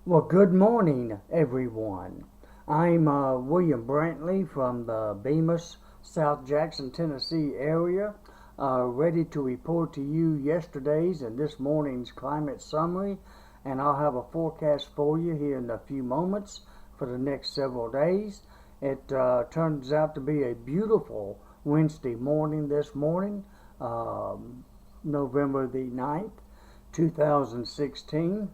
Well, good morning, everyone. I'm William Brantley from the Bemis, South Jackson, Tennessee area, ready to report to you yesterday's and this morning's climate summary, and I'll have a forecast for you here in a few moments for the next several days. It turns out to be a beautiful Wednesday morning this morning, November the 9th, 2016.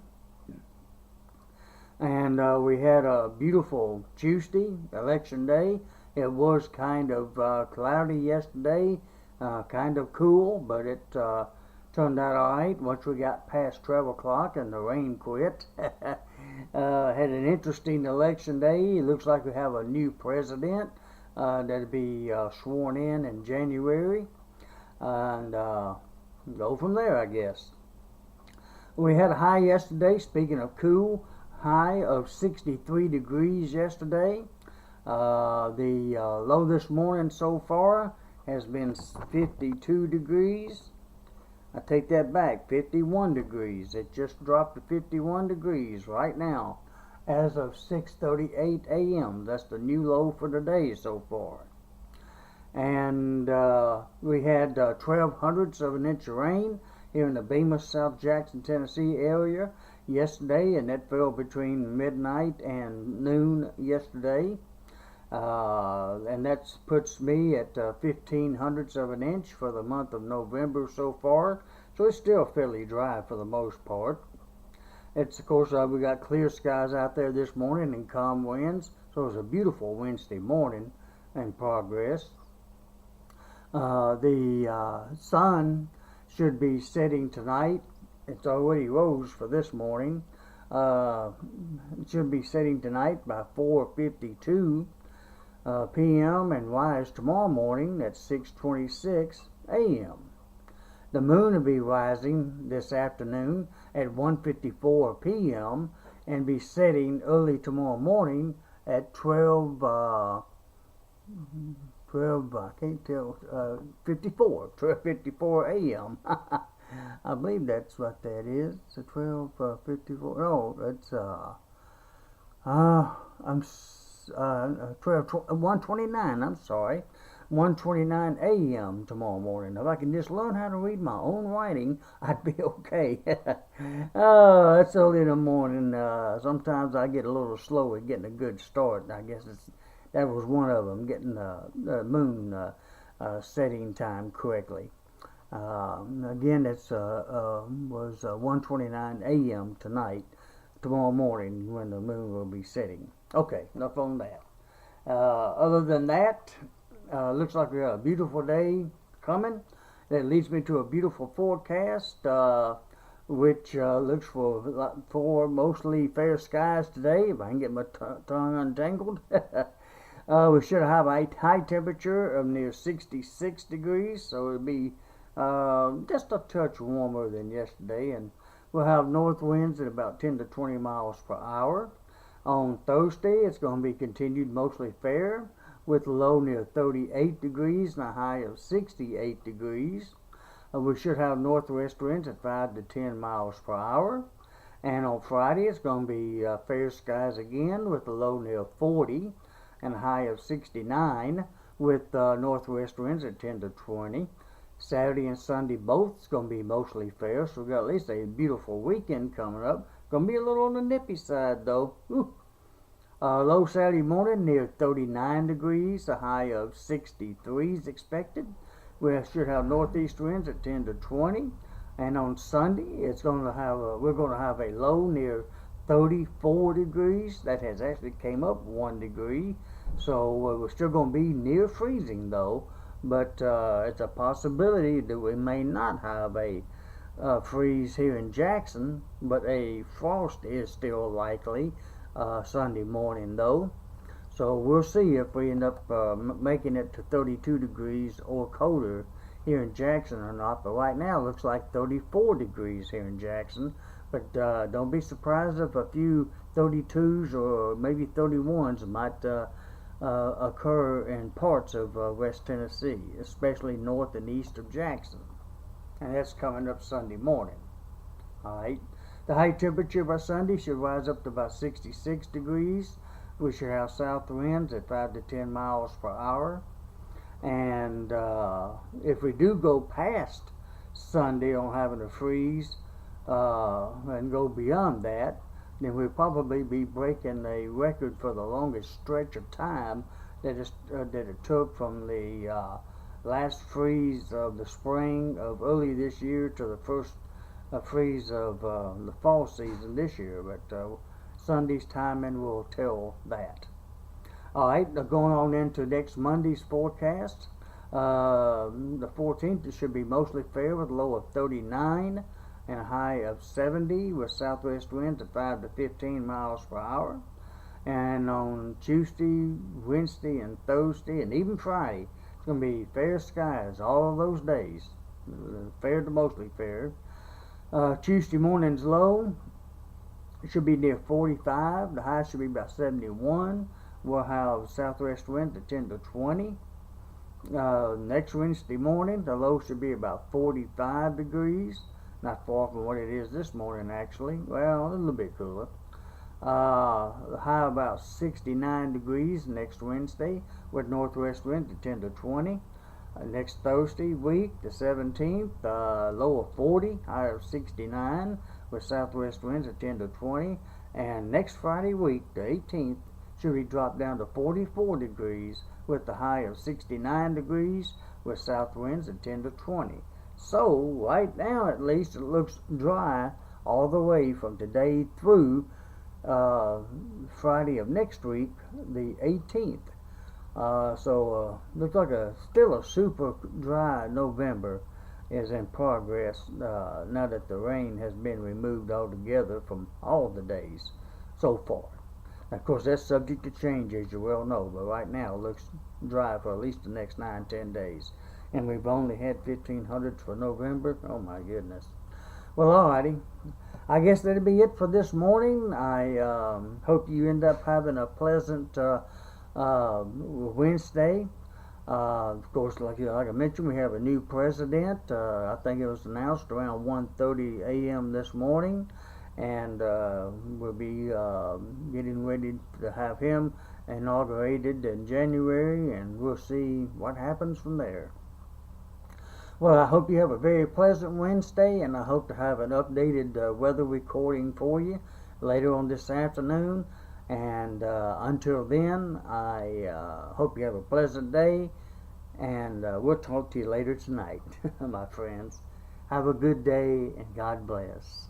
And we had a beautiful Tuesday, election day. It was kind of cloudy yesterday, kind of cool, but it turned out all right once we got past 12 o'clock and the rain quit. Had an interesting election day. It looks like we have a new president that'll be sworn in January, and go from there, I guess. We had a high yesterday, speaking of cool, high of 63 degrees yesterday. The low this morning so far has been 52 degrees. I take that back, 51 degrees. It just dropped to 51 degrees right now as of 6:38 a.m. That's the new low for the day so far. And we had 0.12 of an inch of rain here in the Bemis, South Jackson, Tennessee area yesterday, and that fell between midnight and noon yesterday. And that puts me at 0.15 of an inch for the month of November so far. So it's still fairly dry for the most part. It's, of course, we got clear skies out there this morning and calm winds. So it's a beautiful Wednesday morning in progress. The sun should be setting tonight. It's already rose for this morning. It should be setting tonight by 4:52 p.m. and rise tomorrow morning at 6:26 a.m. The moon will be rising this afternoon at 1:54 p.m. and be setting early tomorrow morning at 12 I can't tell, 12:54 a.m. I believe that's what that is. It's a 12:54. No, it's I'm 1:29. I'm sorry, 1:29 a.m. tomorrow morning. If I can just learn how to read my own writing, I'd be okay. Oh, it's early in the morning. Sometimes I get a little slow at getting a good start. I guess that was one of them, getting the moon setting time correctly. Again, it was 1:29 a.m. tonight, tomorrow morning, when the moon will be setting. Okay, enough on that. Other than that, looks like we got a beautiful day coming. That leads me to a beautiful forecast, which looks for mostly fair skies today, if I can get my tongue untangled. We should have a high temperature of near 66 degrees, so it'll be just a touch warmer than yesterday, and we'll have north winds at about 10 to 20 miles per hour. On Thursday, it's going to be continued mostly fair, with a low near 38 degrees and a high of 68 degrees. We should have northwest winds at 5 to 10 miles per hour. And on Friday, it's going to be fair skies again, with a low near 40 and a high of 69, with northwest winds at 10 to 20. Saturday and Sunday both is going to be mostly fair, so we've got at least a beautiful weekend coming up. Going to be a little on the nippy side, though. Low Saturday morning near 39 degrees, a high of 63 is expected. We should have northeast winds at 10 to 20. And on Sunday, we're going to have a low near 34 degrees. That has actually came up 1 degree. So we're still going to be near freezing, though. But it's a possibility that we may not have a freeze here in Jackson, but a frost is still likely Sunday morning, though. So we'll see if we end up making it to 32 degrees or colder here in Jackson or not. But right now it looks like 34 degrees here in Jackson. But don't be surprised if a few 32s or maybe 31s might occur in parts of West Tennessee, especially north and east of Jackson. And that's coming up Sunday morning. Alright, The high temperature by Sunday should rise up to about 66 degrees. We should have south winds at 5 to 10 miles per hour. And if we do go past Sunday on having a freeze and go beyond that, then we'll probably be breaking the record for the longest stretch of time that it took from the last freeze of the spring of early this year to the first freeze of the fall season this year. But Sunday's timing will tell that. All right, going on into next Monday's forecast. The 14th, it should be mostly fair with a low of 39 and a high of 70 with southwest winds at 5 to 15 miles per hour. And on Tuesday, Wednesday, and Thursday, and even Friday, it's going to be fair skies all of those days. Fair to mostly fair. Tuesday morning's low should be near 45. The high should be about 71. We'll have southwest winds at 10 to 20. Next Wednesday morning, the low should be about 45 degrees. Not far from what it is this morning, actually. Well, a little bit cooler. The high about 69 degrees next Wednesday with northwest winds at 10 to 20. Next Thursday week, the 17th, low of 40, high of 69 with southwest winds at 10 to 20. And next Friday week, the 18th, should be dropped down to 44 degrees with the high of 69 degrees with south winds at 10 to 20. So right now at least it looks dry all the way from today through Friday of next week, the 18th. Looks like still a super dry November is in progress now that the rain has been removed altogether from all the days so far. Of course, that's subject to change, as you well know, but right now it looks dry for at least the next 9-10 days. And we've only had 1500s for November. Oh, my goodness. Well, alrighty. I guess that'll be it for this morning. I hope you end up having a pleasant Wednesday. Of course, like I mentioned, we have a new president. I think it was announced around 1:30 a.m. this morning. And we'll be getting ready to have him inaugurated in January, and we'll see what happens from there. Well, I hope you have a very pleasant Wednesday, and I hope to have an updated weather recording for you later on this afternoon. And until then, I hope you have a pleasant day, and we'll talk to you later tonight, my friends. Have a good day, and God bless.